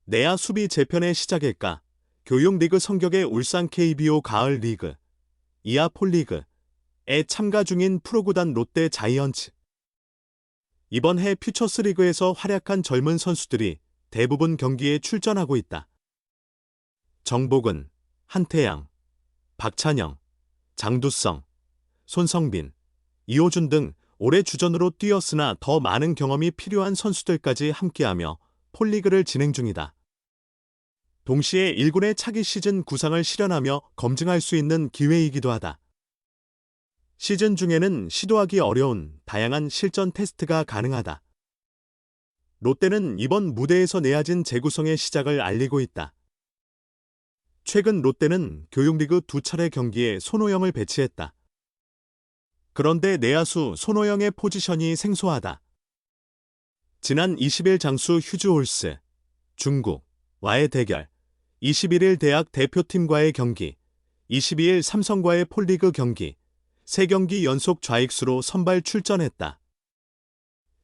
내야 수비 재편의 시작일까? 교육리그 성격의 울산 KBO 가을 리그, 이하 폴리그에 참가 중인 프로구단 롯데 자이언츠. 이번 해 퓨처스리그에서 활약한 젊은 선수들이 대부분 경기에 출전하고 있다. 정복은, 한태양, 박찬영, 장두성, 손성빈, 이호준 등 올해 주전으로 뛰었으나 더 많은 경험이 필요한 선수들까지 함께하며 폴리그를 진행 중이다. 동시에 1군의 차기 시즌 구상을 실현하며 검증할 수 있는 기회이기도 하다. 시즌 중에는 시도하기 어려운 다양한 실전 테스트가 가능하다. 롯데는 이번 무대에서 내야진 재구성의 시작을 알리고 있다. 최근 롯데는 교육리그 2차례 경기에 손호영을 배치했다. 그런데 내야수 손호영의 포지션이 생소하다. 지난 20일 장수 휴즈홀스, 중국와의 대결, 21일 대학 대표팀과의 경기, 22일 삼성과의 폴리그 경기, 3경기 연속 좌익수로 선발 출전했다.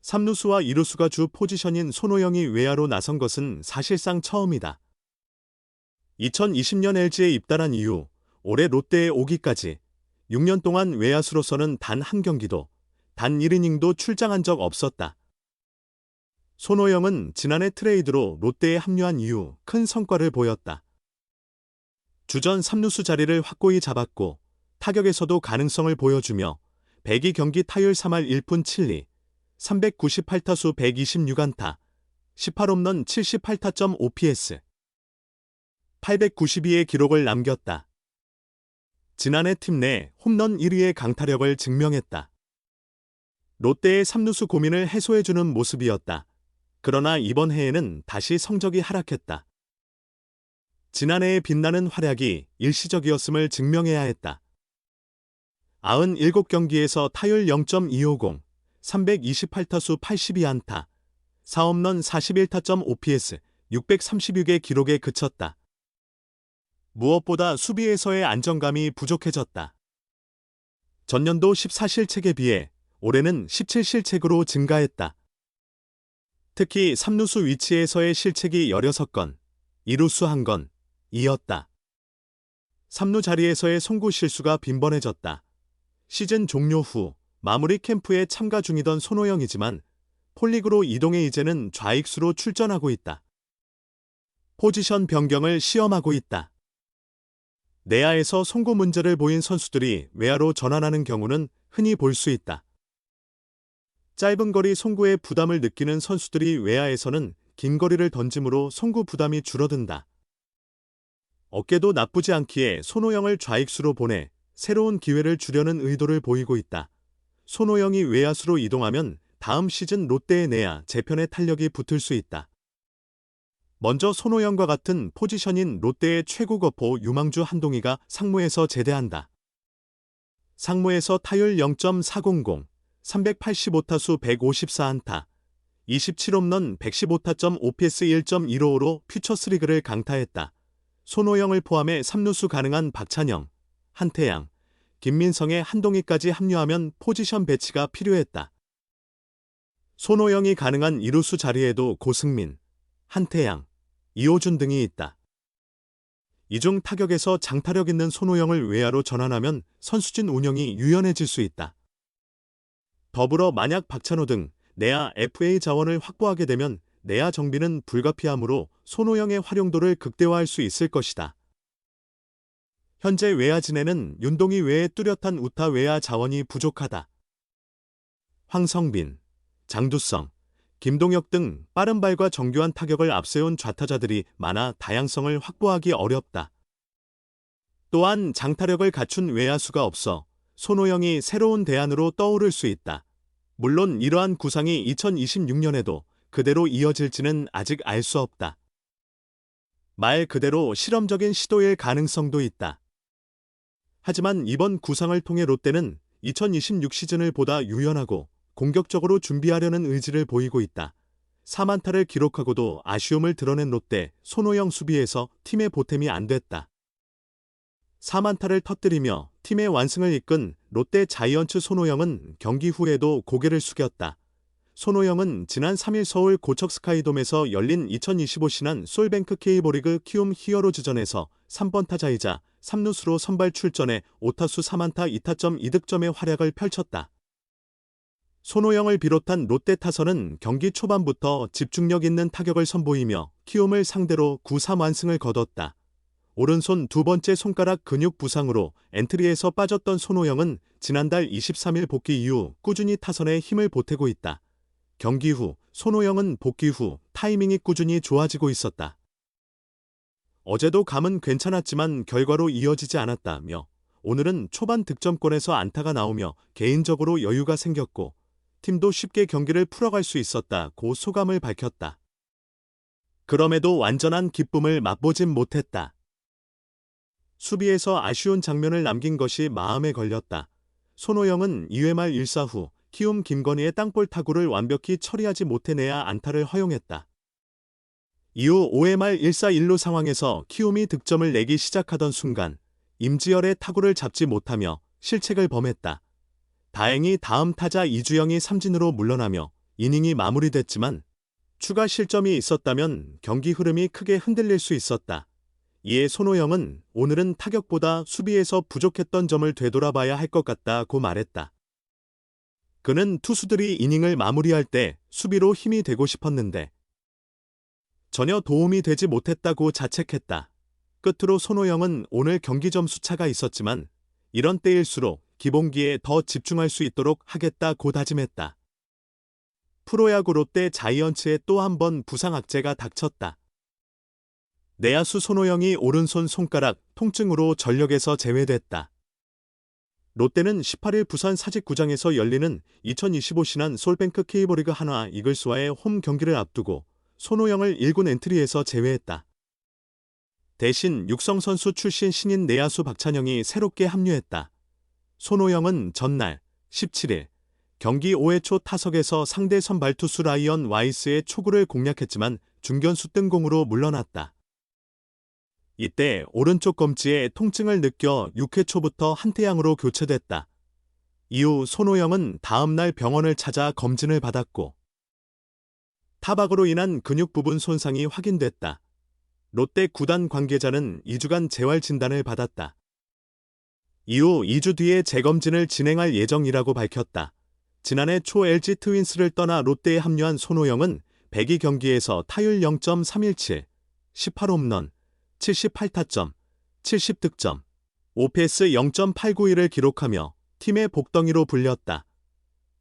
3루수와 2루수가 주 포지션인 손호영이 외야로 나선 것은 사실상 처음이다. 2020년 LG에 입단한 이후 올해 롯데에 오기까지 6년 동안 외야수로서는 단 한 경기도, 단 1이닝도 출장한 적 없었다. 손호영은 지난해 트레이드로 롯데에 합류한 이후 큰 성과를 보였다. 주전 3루수 자리를 확고히 잡았고 타격에서도 가능성을 보여주며 102경기 타율 3할 1푼 7리, 398타수 126안타, 18홈런 78타점 OPS, 892의 기록을 남겼다. 지난해 팀 내 홈런 1위의 강타력을 증명했다. 롯데의 3루수 고민을 해소해주는 모습이었다. 그러나 이번 해에는 다시 성적이 하락했다. 지난해의 빛나는 활약이 일시적이었음을 증명해야 했다. 97경기에서 타율 0.250, 328타수 82안타, 4홈런 41타점 OPS, 636의 기록에 그쳤다. 무엇보다 수비에서의 안정감이 부족해졌다. 전년도 14실책에 비해 올해는 17실책으로 증가했다. 특히 3루수 위치에서의 실책이 16건, 2루수 1건, 이었다. 3루 자리에서의 송구 실수가 빈번해졌다. 시즌 종료 후 마무리 캠프에 참가 중이던 손호영이지만 폴리그로 이동해 이제는 좌익수로 출전하고 있다. 포지션 변경을 시험하고 있다. 내야에서 송구 문제를 보인 선수들이 외야로 전환하는 경우는 흔히 볼 수 있다. 짧은 거리 송구에 부담을 느끼는 선수들이 외야에서는 긴 거리를 던짐으로 송구 부담이 줄어든다. 어깨도 나쁘지 않기에 손호영을 좌익수로 보내 새로운 기회를 주려는 의도를 보이고 있다. 손호영이 외야수로 이동하면 다음 시즌 롯데의 내야 재편의 탄력이 붙을 수 있다. 먼저 손호영과 같은 포지션인 롯데의 최고 거포 유망주 한동희가 상무에서 제대한다. 상무에서 타율 0.400, 385타수 154안타, 27홈런 115타점 OPS 1.155로 퓨처스리그를 강타했다. 손호영을 포함해 3루수 가능한 박찬영, 한태양, 김민성의 한동희까지 합류하면 포지션 배치가 필요했다. 손호영이 가능한 2루수 자리에도 고승민, 한태양, 이호준 등이 있다. 이중 타격에서 장타력 있는 손호영을 외야로 전환하면 선수진 운영이 유연해질 수 있다. 더불어 만약 박찬호 등 내야 FA 자원을 확보하게 되면 내야 정비는 불가피하므로 손호영의 활용도를 극대화할 수 있을 것이다. 현재 외야진에는 윤동희 외에 뚜렷한 우타 외야 자원이 부족하다. 황성빈, 장두성, 김동혁 등 빠른 발과 정교한 타격을 앞세운 좌타자들이 많아 다양성을 확보하기 어렵다. 또한 장타력을 갖춘 외야수가 없어 손호영이 새로운 대안으로 떠오를 수 있다. 물론 이러한 구상이 2026년에도 그대로 이어질지는 아직 알 수 없다. 말 그대로 실험적인 시도일 가능성도 있다. 하지만 이번 구상을 통해 롯데는 2026 시즌을 보다 유연하고 공격적으로 준비하려는 의지를 보이고 있다. 4만타를 기록하고도 아쉬움을 드러낸 롯데 손호영 수비에서 팀의 보탬이 안 됐다. 4만타를 터뜨리며 팀의 완승을 이끈 롯데 자이언츠 손호영은 경기 후에도 고개를 숙였다. 손호영은 지난 3일 서울 고척 스카이돔에서 열린 2025 신한 솔뱅크 K리그 키움 히어로즈전에서 3번 타자이자 3루수로 선발 출전해 5타수 3안타 2타점 2득점의 활약을 펼쳤다. 손호영을 비롯한 롯데 타선은 경기 초반부터 집중력 있는 타격을 선보이며 키움을 상대로 9-3 완승을 거뒀다. 오른손 두 번째 손가락 근육 부상으로 엔트리에서 빠졌던 손호영은 지난달 23일 복귀 이후 꾸준히 타선에 힘을 보태고 있다. 경기 후 손호영은 복귀 후 타이밍이 꾸준히 좋아지고 있었다. 어제도 감은 괜찮았지만 결과로 이어지지 않았다며 오늘은 초반 득점권에서 안타가 나오며 개인적으로 여유가 생겼고 팀도 쉽게 경기를 풀어갈 수 있었다고 소감을 밝혔다. 그럼에도 완전한 기쁨을 맛보진 못했다. 수비에서 아쉬운 장면을 남긴 것이 마음에 걸렸다. 손호영은 2회 말 1사 후 키움 김건희의 땅볼 타구를 완벽히 처리하지 못해내야 안타를 허용했다. 이후 5회 말 1사 1루 상황에서 키움이 득점을 내기 시작하던 순간 임지열의 타구를 잡지 못하며 실책을 범했다. 다행히 다음 타자 이주영이 삼진으로 물러나며 이닝이 마무리됐지만 추가 실점이 있었다면 경기 흐름이 크게 흔들릴 수 있었다. 이에 손호영은 오늘은 타격보다 수비에서 부족했던 점을 되돌아봐야 할 것 같다고 말했다. 그는 투수들이 이닝을 마무리할 때 수비로 힘이 되고 싶었는데 전혀 도움이 되지 못했다고 자책했다. 끝으로 손호영은 오늘 경기 점수 차가 있었지만 이런 때일수록 기본기에 더 집중할 수 있도록 하겠다고 다짐했다. 프로야구 롯데 자이언츠에 또 한 번 부상 악재가 닥쳤다. 내야수 손호영이 오른손 손가락 통증으로 전력에서 제외됐다. 롯데는 18일 부산 사직구장에서 열리는 2025 신한 솔뱅크 K리그 한화 이글스와의 홈 경기를 앞두고 손호영을 1군 엔트리에서 제외했다. 대신 육성선수 출신 신인 내야수 박찬영이 새롭게 합류했다. 손호영은 전날 17일 경기 5회 초 타석에서 상대 선발 투수 라이언 와이스의 초구를 공략했지만 중견수 뜬공으로 물러났다. 이때 오른쪽 검지에 통증을 느껴 6회 초부터 한태양으로 교체됐다. 이후 손호영은 다음날 병원을 찾아 검진을 받았고 타박으로 인한 근육 부분 손상이 확인됐다. 롯데 구단 관계자는 2주간 재활 진단을 받았다. 이후 2주 뒤에 재검진을 진행할 예정이라고 밝혔다. 지난해 초 LG 트윈스를 떠나 롯데에 합류한 손호영은 102경기에서 타율 0.317, 18홈런, 78타점, 70득점, OPS 0.891을 기록하며 팀의 복덩이로 불렸다.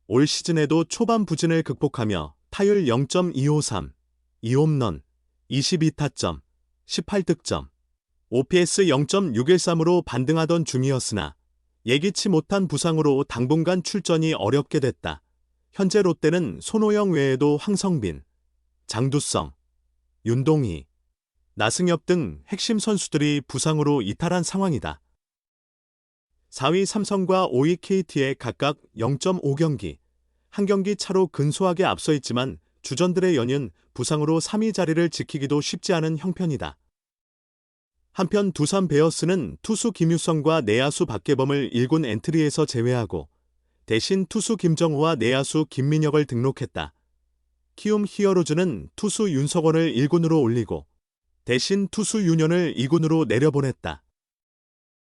올 시즌에도 초반 부진을 극복하며 타율 0.253, 2홈런, 22타점, 18득점, OPS 0.613으로 반등하던 중이었으나 예기치 못한 부상으로 당분간 출전이 어렵게 됐다. 현재 롯데는 손호영 외에도 황성빈, 장두성, 윤동희, 나승엽 등 핵심 선수들이 부상으로 이탈한 상황이다. 4위 삼성과 5위 KT에 각각 0.5경기, 한 경기 차로 근소하게 앞서 있지만 주전들의 연이은 부상으로 3위 자리를 지키기도 쉽지 않은 형편이다. 한편 두산 베어스는 투수 김유성과 내야수 박계범을 1군 엔트리에서 제외하고 대신 투수 김정우와 내야수 김민혁을 등록했다. 키움 히어로즈는 투수 윤석원을 1군으로 올리고 대신 투수 윤현을 2군으로 내려보냈다.